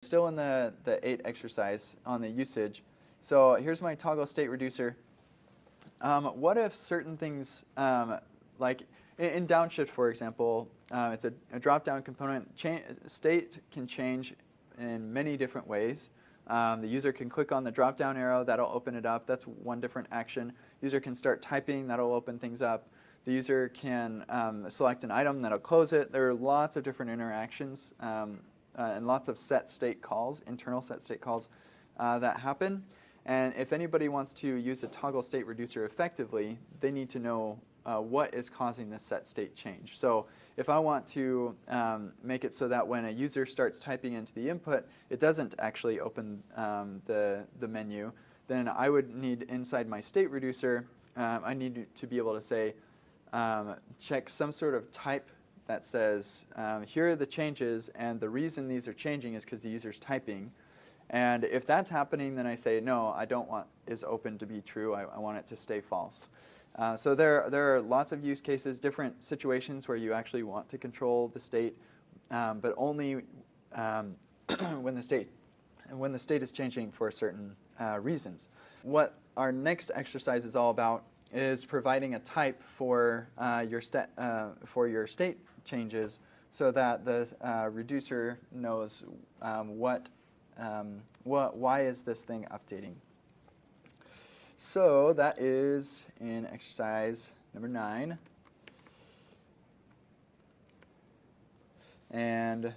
Still in the 8 exercise on the usage. So here's my toggle state reducer. What if certain things, like in downshift, for example, it's a drop-down component. State can change in many different ways. The user can click on the drop-down arrow, that'll open it up. That's one different action. User can start typing, that'll open things up. The user can select an item, that'll close it. There are lots of different interactions and lots of set state calls, internal set state calls that happen. And if anybody wants to use a toggle state reducer effectively, they need to know what is causing this set state change. So if I want to make it so that when a user starts typing into the input, it doesn't actually open the menu, then I would need inside my state reducer, I need to be able to say, check some sort of type that says, here are the changes, and the reason these are changing is because the user's typing. And if that's happening, then I say, no, I don't want is open to be true. I want it to stay false. So there are lots of use cases, different situations where you actually want to control the state, but only when the state is changing for certain reasons. What our next exercise is all about is providing a type for your state changes, so that the reducer knows why is this thing updating. So that is in exercise number 9. And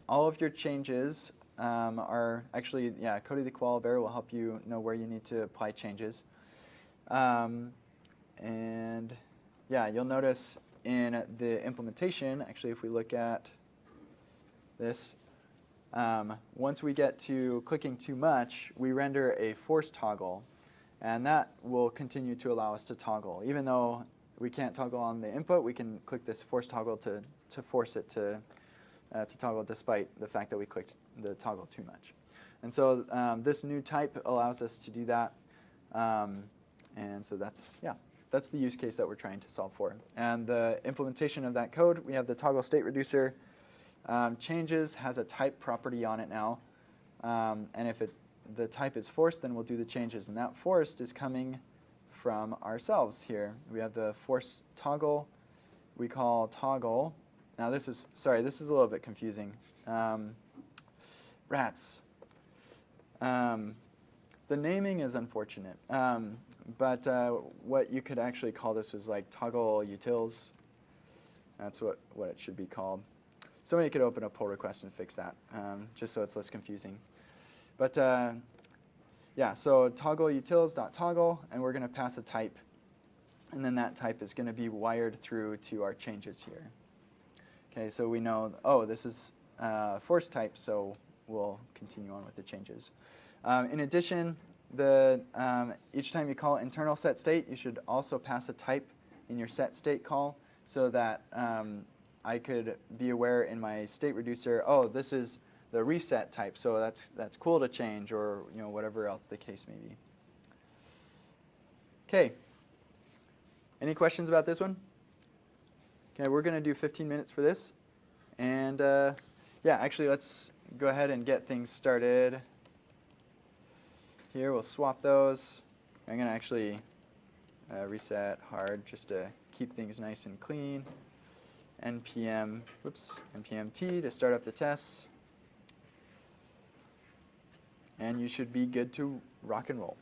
all of your changes are actually, Cody the Koala Bear will help you know where you need to apply changes. And you'll notice in the implementation, actually if we look at this, once we get to clicking too much, we render a force toggle, and that will continue to allow us to toggle. Even though we can't toggle on the input, we can click this force toggle to force it to toggle despite the fact that we clicked the toggle too much. And so this new type allows us to do that. And so that's the use case that we're trying to solve for. And the implementation of that code, we have the toggle state reducer. Changes has a type property on it now. And if the type is forced, then we'll do the changes. And that forced is coming from ourselves here. We have the force toggle. We call toggle. Now this is a little bit confusing. Rats. The naming is unfortunate. But what you could actually call this was like toggle utils. That's what it should be called. Somebody could open a pull request and fix that, just so it's less confusing. But so toggle utils.toggle, and we're going to pass a type. And then that type is going to be wired through to our changes here. Okay, so we know, this is force type, so we'll continue on with the changes. In addition, each time you call internal set state, you should also pass a type in your set state call, so that I could be aware in my state reducer, this is the reset type, so that's cool to change, or whatever else the case may be. Okay. Any questions about this one? Okay, we're going to do 15 minutes for this, and actually let's go ahead and get things started. Here we'll swap those. I'm going to actually reset hard just to keep things nice and clean. npm t to start up the tests. And you should be good to rock and roll.